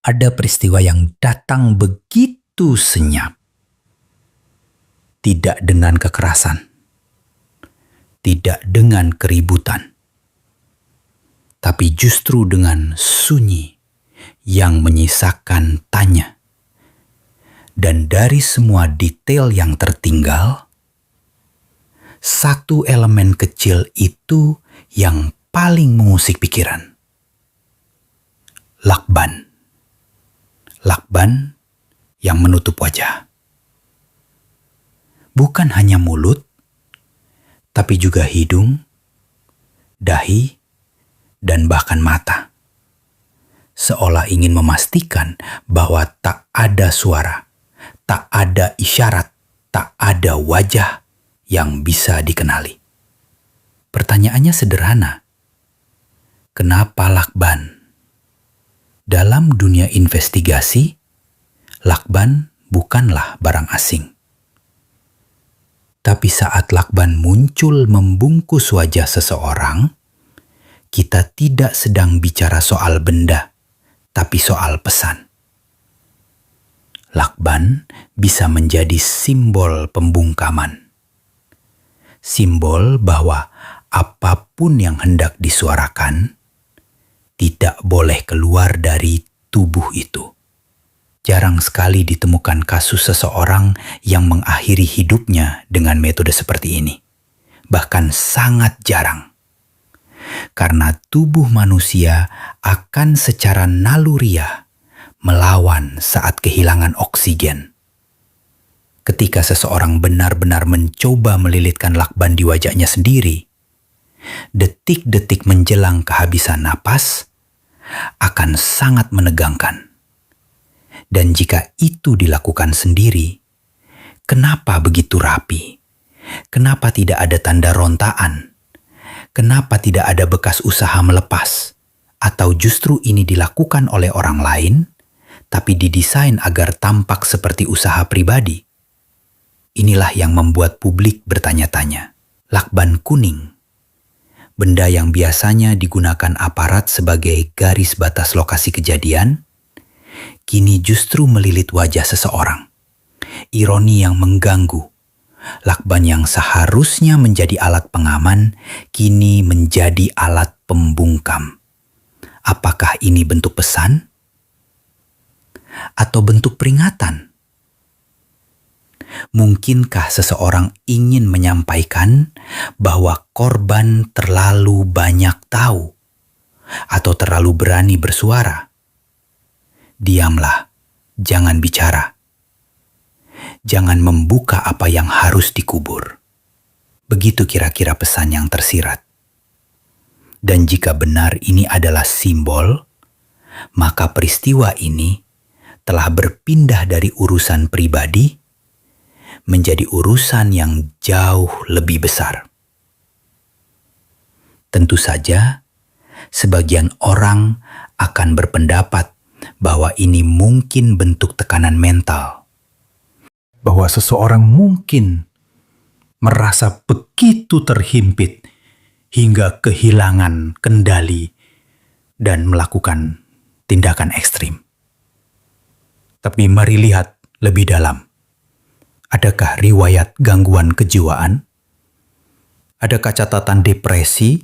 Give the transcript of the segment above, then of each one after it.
Ada peristiwa yang datang begitu senyap. Tidak dengan kekerasan. Tidak dengan keributan. Tapi justru dengan sunyi yang menyisakan tanya. Dan dari semua detail yang tertinggal, satu elemen kecil itu yang paling mengusik pikiran. Lakban. Lakban yang menutup wajah. Bukan hanya mulut, tapi juga hidung, dahi, dan bahkan mata. Seolah ingin memastikan bahwa tak ada suara, tak ada isyarat, tak ada wajah yang bisa dikenali. Pertanyaannya sederhana. Kenapa lakban? Dalam dunia investigasi, lakban bukanlah barang asing. Tapi saat lakban muncul membungkus wajah seseorang, kita tidak sedang bicara soal benda, tapi soal pesan. Lakban bisa menjadi simbol pembungkaman. Simbol bahwa apapun yang hendak disuarakan tidak boleh keluar dari tubuh itu. Jarang sekali ditemukan kasus seseorang yang mengakhiri hidupnya dengan metode seperti ini. Bahkan sangat jarang. Karena tubuh manusia akan secara naluriah melawan saat kehilangan oksigen. Ketika seseorang benar-benar mencoba melilitkan lakban di wajahnya sendiri, detik-detik menjelang kehabisan napas akan sangat menegangkan. Dan jika itu dilakukan sendiri, kenapa begitu rapi? Kenapa tidak ada tanda rontaan? Kenapa tidak ada bekas usaha melepas? Atau justru ini dilakukan oleh orang lain, tapi didesain agar tampak seperti usaha pribadi? Inilah yang membuat publik bertanya-tanya. Lakban kuning, benda yang biasanya digunakan aparat sebagai garis batas lokasi kejadian, kini justru melilit wajah seseorang. Ironi yang mengganggu. Lakban yang seharusnya menjadi alat pengaman, kini menjadi alat pembungkam. Apakah ini bentuk pesan? Atau bentuk peringatan? Mungkinkah seseorang ingin menyampaikan bahwa korban terlalu banyak tahu atau terlalu berani bersuara? Diamlah, jangan bicara. Jangan membuka apa yang harus dikubur. Begitu kira-kira pesan yang tersirat. Dan jika benar ini adalah simbol, maka peristiwa ini telah berpindah dari urusan pribadi menjadi urusan yang jauh lebih besar. Tentu saja, sebagian orang akan berpendapat bahwa ini mungkin bentuk tekanan mental. Bahwa seseorang mungkin merasa begitu terhimpit hingga kehilangan kendali dan melakukan tindakan ekstrim. Tapi mari lihat lebih dalam. Adakah riwayat gangguan kejiwaan? Adakah catatan depresi,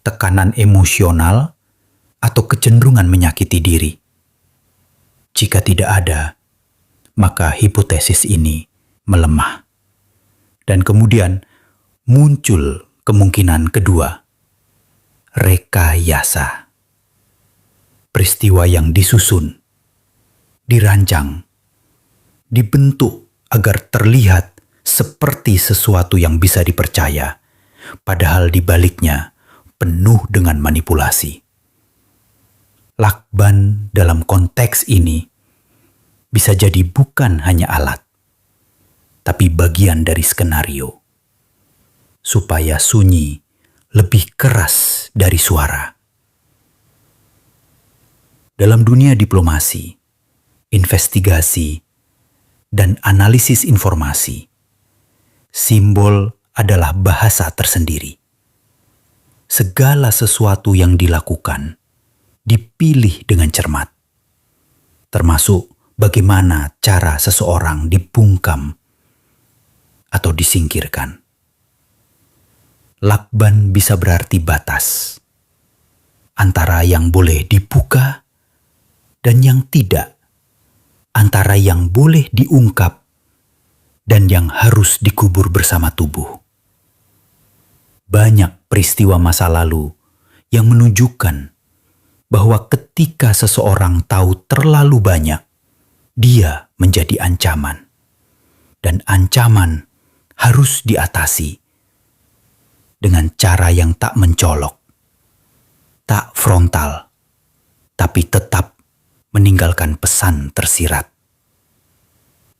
tekanan emosional, atau kecenderungan menyakiti diri? Jika tidak ada, maka hipotesis ini melemah. Dan kemudian muncul kemungkinan kedua, rekayasa. Peristiwa yang disusun, dirancang, dibentuk agar terlihat seperti sesuatu yang bisa dipercaya, padahal di baliknya penuh dengan manipulasi. Lakban dalam konteks ini bisa jadi bukan hanya alat, tapi bagian dari skenario, supaya sunyi lebih keras dari suara. Dalam dunia diplomasi, investigasi, dan analisis informasi, simbol adalah bahasa tersendiri. Segala sesuatu yang dilakukan dipilih dengan cermat. termasuk bagaimana cara seseorang dibungkam atau disingkirkan. Lakban bisa berarti batas antara yang boleh dibuka dan yang tidak, antara yang boleh diungkap dan yang harus dikubur bersama tubuh. Banyak peristiwa masa lalu yang menunjukkan bahwa ketika seseorang tahu terlalu banyak, dia menjadi ancaman. Dan ancaman harus diatasi dengan cara yang tak mencolok, tak frontal, tapi tetap meninggalkan pesan tersirat.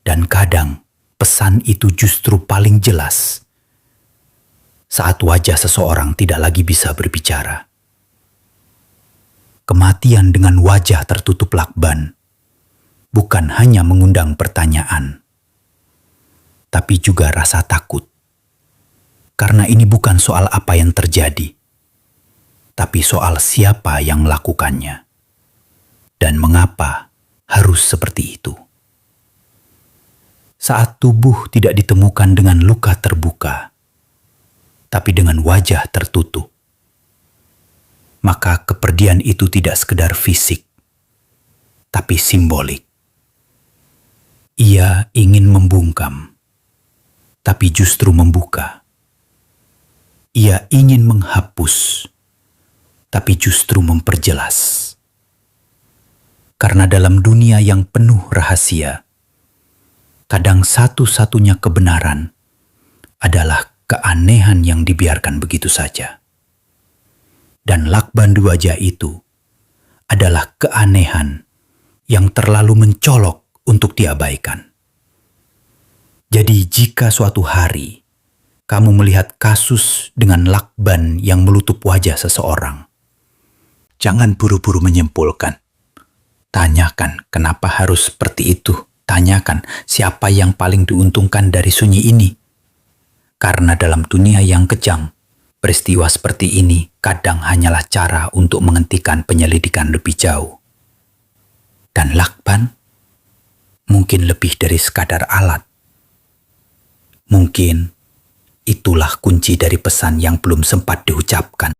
Dan kadang pesan itu justru paling jelas saat wajah seseorang tidak lagi bisa berbicara. Kematian dengan wajah tertutup lakban bukan hanya mengundang pertanyaan, tapi juga rasa takut. Karena ini bukan soal apa yang terjadi, tapi soal siapa yang melakukannya dan mengapa harus seperti itu. Saat tubuh tidak ditemukan dengan luka terbuka, tapi dengan wajah tertutup, maka kepergian itu tidak sekedar fisik, tapi simbolik. Ia ingin membungkam, tapi justru membuka. Ia ingin menghapus, tapi justru memperjelas. Karena dalam dunia yang penuh rahasia, kadang satu-satunya kebenaran adalah keanehan yang dibiarkan begitu saja. Dan lakban di wajah itu adalah keanehan yang terlalu mencolok untuk diabaikan. Jadi jika suatu hari kamu melihat kasus dengan lakban yang melutup wajah seseorang, jangan buru-buru menyimpulkan. Tanyakan kenapa harus seperti itu. Tanyakan siapa yang paling diuntungkan dari sunyi ini. Karena dalam dunia yang kejam, peristiwa seperti ini kadang hanyalah cara untuk menghentikan penyelidikan lebih jauh. Dan lakban mungkin lebih dari sekadar alat. Mungkin itulah kunci dari pesan yang belum sempat diucapkan.